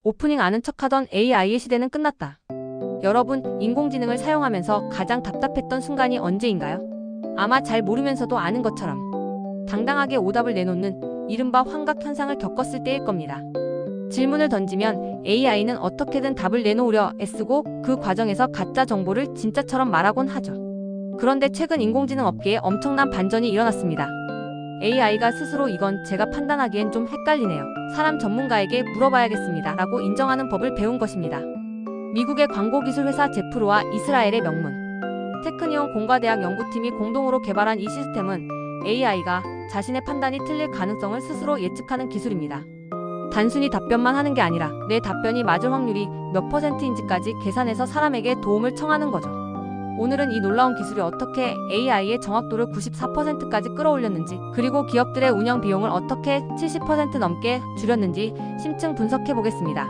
오프닝 아는 척하던 AI의 시대는 끝났다. 여러분, 인공지능을 사용하면서 가장 답답했던 순간이 언제인가요? 아마 잘 모르면서도 아는 것처럼 당당하게 오답을 내놓는 이른바 환각 현상을 겪었을 때일 겁니다. 질문을 던지면 AI는 어떻게든 답을 내놓으려 애쓰고 그 과정에서 가짜 정보를 진짜처럼 말하곤 하죠. 그런데 최근 인공지능 업계에 엄청난 반전이 일어났습니다. AI가 스스로 이건 제가 판단하기엔 좀 헷갈리네요. 사람 전문가에게 물어봐야겠습니다. 라고 인정하는 법을 배운 것입니다. 미국의 광고기술 회사 제프로와 이스라엘의 명문 테크니온 공과대학 연구팀이 공동으로 개발한 이 시스템은 AI가 자신의 판단이 틀릴 가능성을 스스로 예측하는 기술입니다. 단순히 답변만 하는 게 아니라 내 답변이 맞을 확률이 몇 %인지까지 계산해서 사람에게 도움을 청하는 거죠. 오늘은 이 놀라운 기술이 어떻게 AI의 정확도를 94%까지 끌어올렸는지, 그리고 기업들의 운영 비용을 어떻게 70% 넘게 줄였는지 심층 분석해 보겠습니다.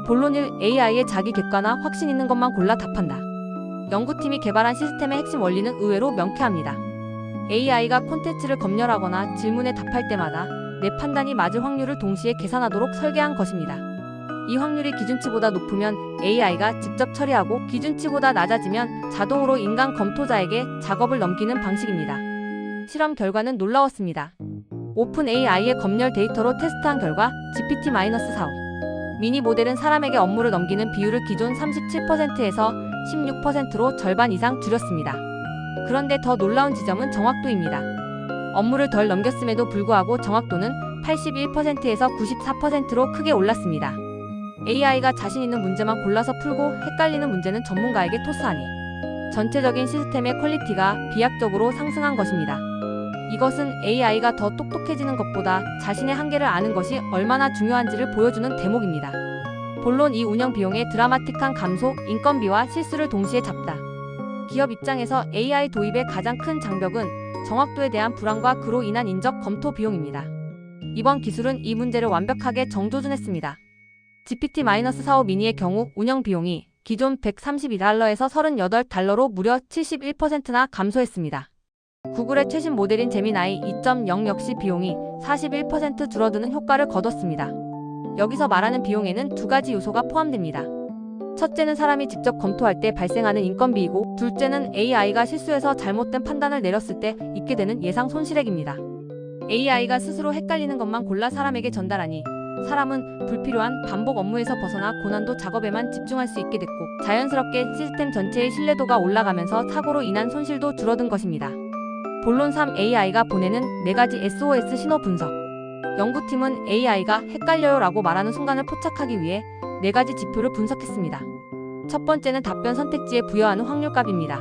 본론 1. AI의 자기 객관화, 확신 있는 것만 골라 답한다. 연구팀이 개발한 시스템의 핵심 원리는 의외로 명쾌합니다. AI가 콘텐츠를 검열하거나 질문에 답할 때마다 내 판단이 맞을 확률을 동시에 계산하도록 설계한 것입니다. 이 확률이 기준치보다 높으면 AI가 직접 처리하고 기준치보다 낮아지면 자동으로 인간 검토자에게 작업을 넘기는 방식입니다. 실험 결과는 놀라웠습니다. 오픈 AI의 검열 데이터로 테스트한 결과 GPT-4.5 미니 모델은 사람에게 업무를 넘기는 비율을 기존 37%에서 16%로 절반 이상 줄였습니다. 그런데 더 놀라운 지점은 정확도입니다. 업무를 덜 넘겼음에도 불구하고 정확도는 81%에서 94%로 크게 올랐습니다. AI가 자신 있는 문제만 골라서 풀고 헷갈리는 문제는 전문가에게 토스하니 전체적인 시스템의 퀄리티가 비약적으로 상승한 것입니다. 이것은 AI가 더 똑똑해지는 것보다 자신의 한계를 아는 것이 얼마나 중요한지를 보여주는 대목입니다. 본론 이 운영 비용의 드라마틱한 감소, 인건비와 실수를 동시에 잡다. 기업 입장에서 AI 도입의 가장 큰 장벽은 정확도에 대한 불안과 그로 인한 인적 검토 비용입니다. 이번 기술은 이 문제를 완벽하게 정조준했습니다. GPT-4.5 미니의 경우 운영 비용이 기존 $132에서 $38로 무려 71%나 감소했습니다. 구글의 최신 모델인 제미나이 2.0 역시 비용이 41% 줄어드는 효과를 거뒀습니다. 여기서 말하는 비용에는 두 가지 요소가 포함됩니다. 첫째는 사람이 직접 검토할 때 발생하는 인건비이고, 둘째는 AI가 실수해서 잘못된 판단을 내렸을 때 있게 되는 예상 손실액입니다. AI가 스스로 헷갈리는 것만 골라 사람에게 전달하니 사람은 불필요한 반복 업무에서 벗어나 고난도 작업에만 집중할 수 있게 됐고, 자연스럽게 시스템 전체의 신뢰도가 올라가면서 사고로 인한 손실도 줄어든 것입니다. 본론 3. AI가 보내는 4가지 SOS 신호 분석. 연구팀은 AI가 헷갈려요 라고 말하는 순간을 포착하기 위해 4가지 지표를 분석했습니다. 첫 번째는 답변 선택지에 부여하는 확률값입니다.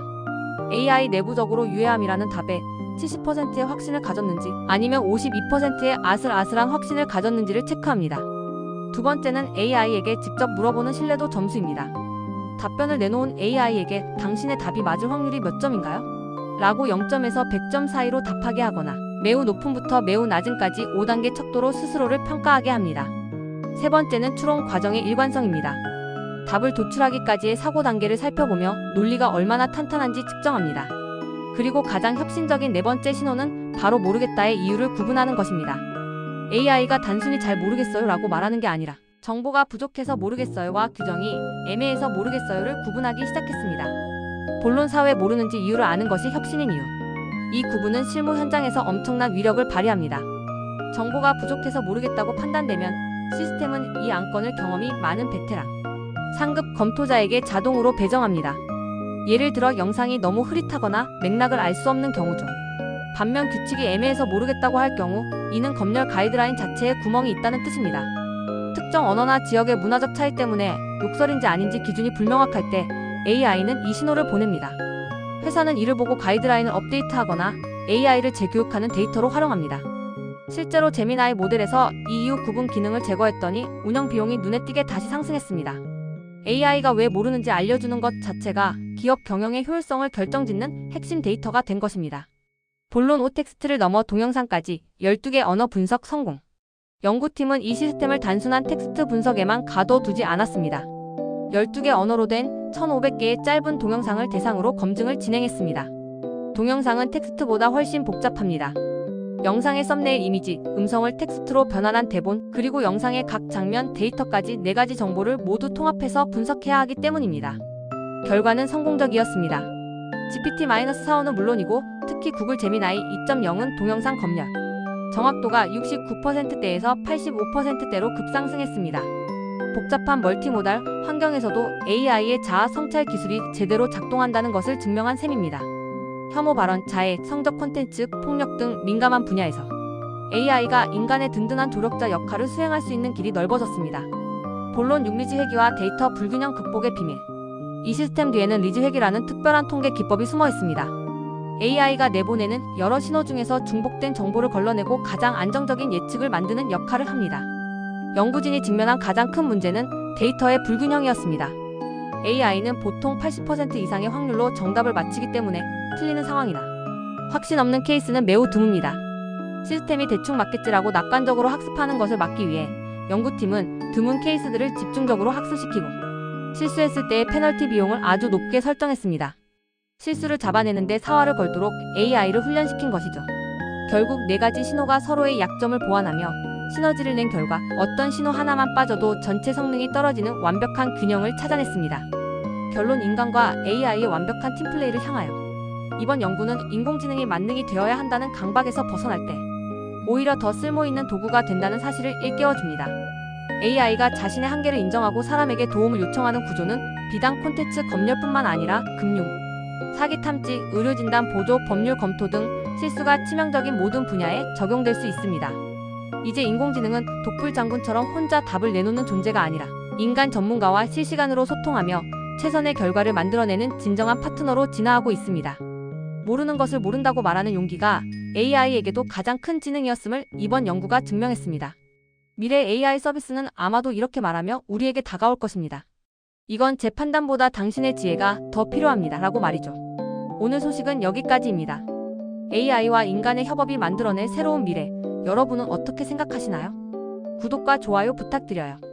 AI 내부적으로 유해함이라는 답에 70%의 확신을 가졌는지 아니면 52%의 아슬아슬한 확신을 가졌는지를 체크합니다. 두 번째는 AI에게 직접 물어보는 신뢰도 점수입니다. 답변을 내놓은 AI에게 당신의 답이 맞을 확률이 몇 점인가요? 라고 0점에서 100점 사이로 답하게 하거나 매우 높음부터 매우 낮음까지 5단계 척도로 스스로를 평가하게 합니다. 세 번째는 추론 과정의 일관성입니다. 답을 도출하기까지의 사고 단계를 살펴보며 논리가 얼마나 탄탄한지 측정합니다. 그리고 가장 혁신적인 네 번째 신호는 바로 모르겠다의 이유를 구분하는 것입니다. AI가 단순히 잘 모르겠어요 라고 말하는 게 아니라 정보가 부족해서 모르겠어요와 규정이 애매해서 모르겠어요를 구분하기 시작했습니다. 본론 4회 모르는지 이유를 아는 것이 혁신인 이유. 이 구분은 실무 현장에서 엄청난 위력을 발휘합니다. 정보가 부족해서 모르겠다고 판단되면 시스템은 이 안건을 경험이 많은 베테랑 상급 검토자에게 자동으로 배정합니다. 예를 들어 영상이 너무 흐릿하거나 맥락을 알 수 없는 경우죠. 반면 규칙이 애매해서 모르겠다고 할 경우 이는 검열 가이드라인 자체에 구멍이 있다는 뜻입니다. 특정 언어나 지역의 문화적 차이 때문에 욕설인지 아닌지 기준이 불명확할 때 AI는 이 신호를 보냅니다. 회사는 이를 보고 가이드라인을 업데이트하거나 AI를 재교육하는 데이터로 활용합니다. 실제로 제미나이 모델에서 이 이후 구분 기능을 제거했더니 운영 비용이 눈에 띄게 다시 상승했습니다. AI가 왜 모르는지 알려주는 것 자체가 기업 경영의 효율성을 결정짓는 핵심 데이터가 된 것입니다. 본론 5 텍스트를 넘어 동영상까지 12개 언어 분석 성공. 연구팀은 이 시스템을 단순한 텍스트 분석에만 가둬두지 않았습니다. 12개 언어로 된 1,500개의 짧은 동영상을 대상으로 검증을 진행했습니다. 동영상은 텍스트보다 훨씬 복잡합니다. 영상의 썸네일 이미지, 음성을 텍스트로 변환한 대본, 그리고 영상의 각 장면, 데이터까지 4가지 정보를 모두 통합해서 분석해야 하기 때문입니다. 결과는 성공적이었습니다. GPT-4는 물론이고 특히 구글 제미나이 2.0은 동영상 검열, 정확도가 69%대에서 85%대로 급상승했습니다. 복잡한 멀티모달 환경에서도 AI의 자아 성찰 기술이 제대로 작동한다는 것을 증명한 셈입니다. 혐오 발언, 자해, 성적 콘텐츠, 폭력 등 민감한 분야에서 AI가 인간의 든든한 조력자 역할을 수행할 수 있는 길이 넓어졌습니다. 본론 6리지 회귀와 데이터 불균형 극복의 비밀. 이 시스템 뒤에는 리지 회귀라는 특별한 통계 기법이 숨어 있습니다. AI가 내보내는 여러 신호 중에서 중복된 정보를 걸러내고 가장 안정적인 예측을 만드는 역할을 합니다. 연구진이 직면한 가장 큰 문제는 데이터의 불균형이었습니다. AI는 보통 80% 이상의 확률로 정답을 맞히기 때문에 틀리는 상황이나 확신 없는 케이스는 매우 드뭅니다. 시스템이 대충 맞겠지라고 낙관적으로 학습하는 것을 막기 위해 연구팀은 드문 케이스들을 집중적으로 학습시키고 실수했을 때의 페널티 비용을 아주 높게 설정했습니다. 실수를 잡아내는데 사활을 걸도록 AI를 훈련시킨 것이죠. 결국 4가지 신호가 서로의 약점을 보완하며 시너지를 낸 결과 어떤 신호 하나만 빠져도 전체 성능이 떨어지는 완벽한 균형을 찾아냈습니다. 결론, 인간과 AI의 완벽한 팀플레이를 향하여. 이번 연구는 인공지능이 만능이 되어야 한다는 강박에서 벗어날 때 오히려 더 쓸모있는 도구가 된다는 사실을 일깨워줍니다. AI가 자신의 한계를 인정하고 사람에게 도움을 요청하는 구조는 비단 콘텐츠 검열뿐만 아니라 금융, 사기 탐지, 의료진단 보조, 법률 검토 등 실수가 치명적인 모든 분야에 적용될 수 있습니다. 이제 인공지능은 독불 장군처럼 혼자 답을 내놓는 존재가 아니라 인간 전문가와 실시간으로 소통하며 최선의 결과를 만들어내는 진정한 파트너로 진화하고 있습니다. 모르는 것을 모른다고 말하는 용기가 AI에게도 가장 큰 지능이었음을 이번 연구가 증명했습니다. 미래 AI 서비스는 아마도 이렇게 말하며 우리에게 다가올 것입니다. 이건 제 판단보다 당신의 지혜가 더 필요합니다. 라고 말이죠. 오늘 소식은 여기까지입니다. AI와 인간의 협업이 만들어낼 새로운 미래, 여러분은 어떻게 생각하시나요? 구독과 좋아요 부탁드려요.